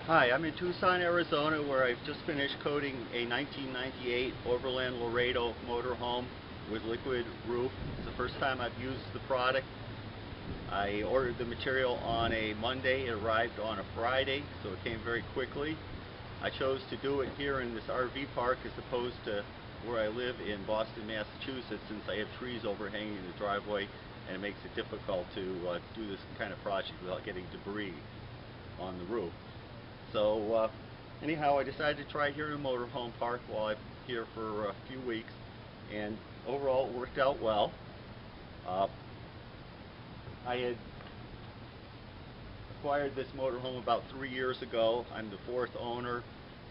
Hi, I'm in Tucson, Arizona, where I've just finished coating a 1998 Overland Lorado motorhome with liquid roof. It's the first time I've used the product. I ordered the material on a Monday. It arrived on a Friday, so it came very quickly. I chose to do it here in this RV park as opposed to where I live in Boston, Massachusetts, since I have trees overhanging the driveway and it makes it difficult to do this kind of project without getting debris on the roof. So anyhow, I decided to try it here in a motorhome park while I'm here for a few weeks, and overall it worked out well. I had acquired this motorhome about 3 years ago. I'm the fourth owner,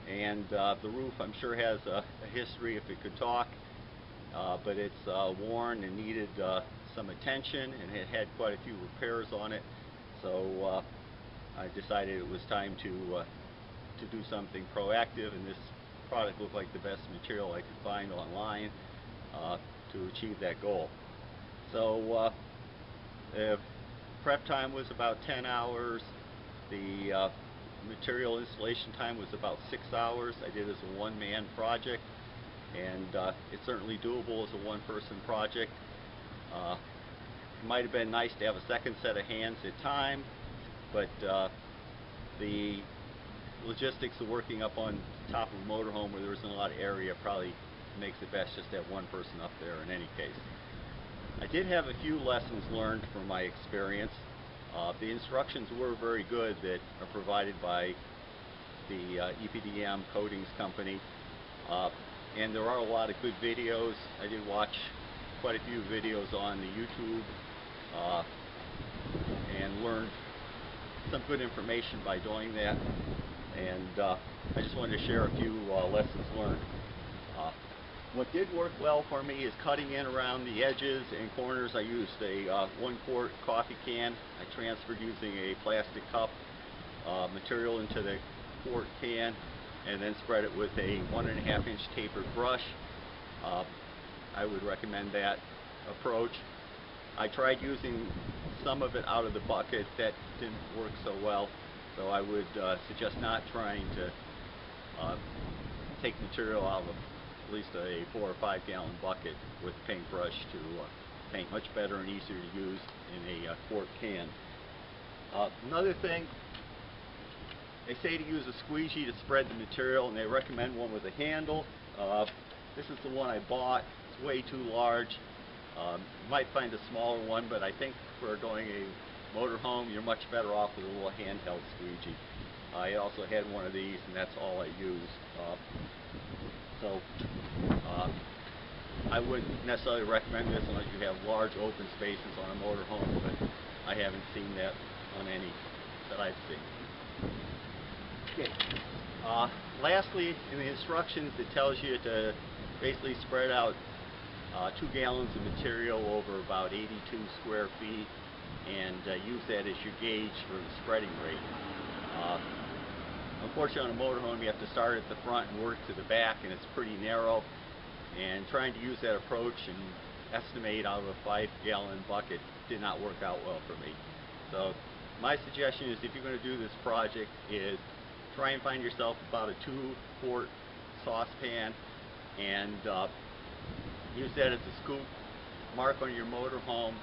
and the roof, I'm sure, has a history if it could talk, but it's worn and needed some attention, and it had quite a few repairs on it. So I decided it was time to do something proactive, and this product looked like the best material I could find online to achieve that goal. So the prep time was about 10 hours. The material installation time was about 6 hours. I did it as a one-man project, and it's certainly doable as a one-person project. It might have been nice to have a second set of hands at time, but the logistics of working up on top of a motorhome where there isn't a lot of area probably makes it best just to have one person up there in any case. I did have a few lessons learned from my experience. The instructions were very good that are provided by the EPDM Coatings Company, and there are a lot of good videos. I did watch quite a few videos on the YouTube and learned some good information by doing that, and I just wanted to share a few lessons learned. What did work well for me is cutting in around the edges and corners. I used a 1-quart coffee can. I transferred using a plastic cup material into the quart can, and then spread it with a 1.5-inch tapered brush. I would recommend that approach. I tried using some of it out of the bucket. That didn't work so well, so I would suggest not trying to take material out of at least a 4 or 5 gallon bucket with a paintbrush to paint. Much better and easier to use in a quart can. Another thing, they say to use a squeegee to spread the material, and they recommend one with a handle. This is the one I bought. It's way too large. You might find a smaller one, but I think for doing a motorhome, you're much better off with a little handheld squeegee. I also had one of these, and that's all I used. So I wouldn't necessarily recommend this unless you have large open spaces on a motorhome, but I haven't seen that on any that I've seen. Okay. Lastly, in the instructions, it tells you to basically spread out 2 gallons of material over about 82 square feet, and use that as your gauge for the spreading rate. Unfortunately, on a motorhome, you have to start at the front and work to the back, and it's pretty narrow. And trying to use that approach and estimate out of a 5-gallon bucket did not work out well for me. So my suggestion is, if you're going to do this project, is try and find yourself about a 2-quart saucepan, and use that as a scoop. Mark on your motorhome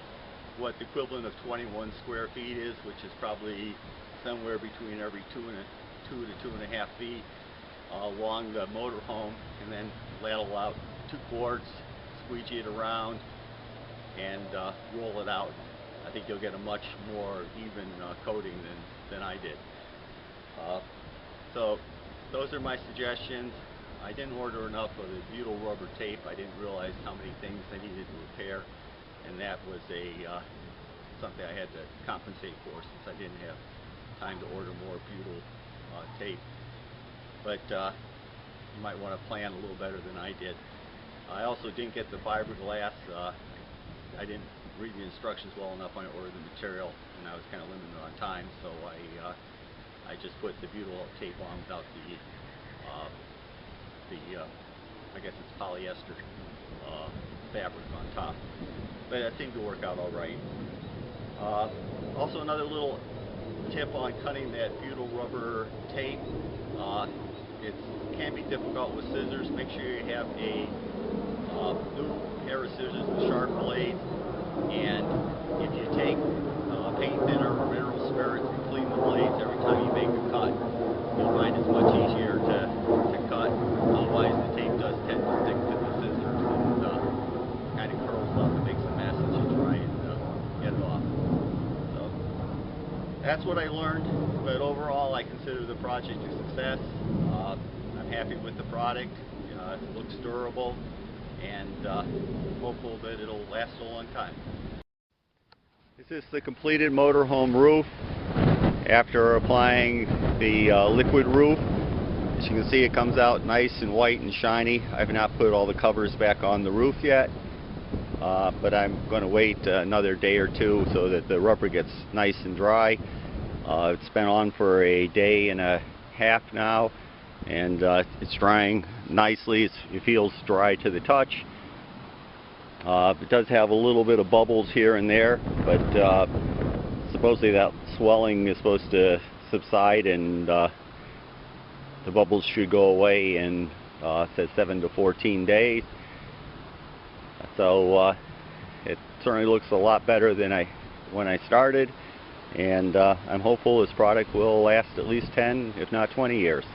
what the equivalent of 21 square feet is, which is probably somewhere between every 2 to 2.5 feet along the motorhome, and then ladle out 2 quarts, squeegee it around, and roll it out. I think you'll get a much more even coating than I did. So those are my suggestions. I didn't order enough of the butyl rubber tape. I didn't realize how many things I needed to repair, and that was something I had to compensate for, since I didn't have time to order more butyl tape. But you might want to plan a little better than I did. I also didn't get the fiberglass. I didn't read the instructions well enough when I ordered the material, and I was kind of limited on time, so I just put the butyl tape on without the I guess it's polyester fabric on top. But that seemed to work out all right. Also, another little tip on cutting that butyl rubber tape. It can be difficult with scissors. Make sure you have a new pair of scissors with sharp blades. And if you take paint thinner or mineral spirits and clean the blades every time you make a cut, you'll find it's much easier to cut. Otherwise, the tape does tend to stick to the scissors and kind of curls up and makes a mess as you try and get it off. So that's what I learned, but overall I consider the project a success. I'm happy with the product. It looks durable, and hopeful that it'll last a long time. This is the completed motorhome roof after applying the liquid roof. As you can see, it comes out nice and white and shiny. I have not put all the covers back on the roof yet, but I'm going to wait another day or two so that the rubber gets nice and dry. It's been on for a day and a half now, and it's drying nicely. It feels dry to the touch. It does have a little bit of bubbles here and there, but supposedly that swelling is supposed to subside, and the bubbles should go away in it says 7 to 14 days. So it certainly looks a lot better than when I started, and I'm hopeful this product will last at least 10, if not 20 years.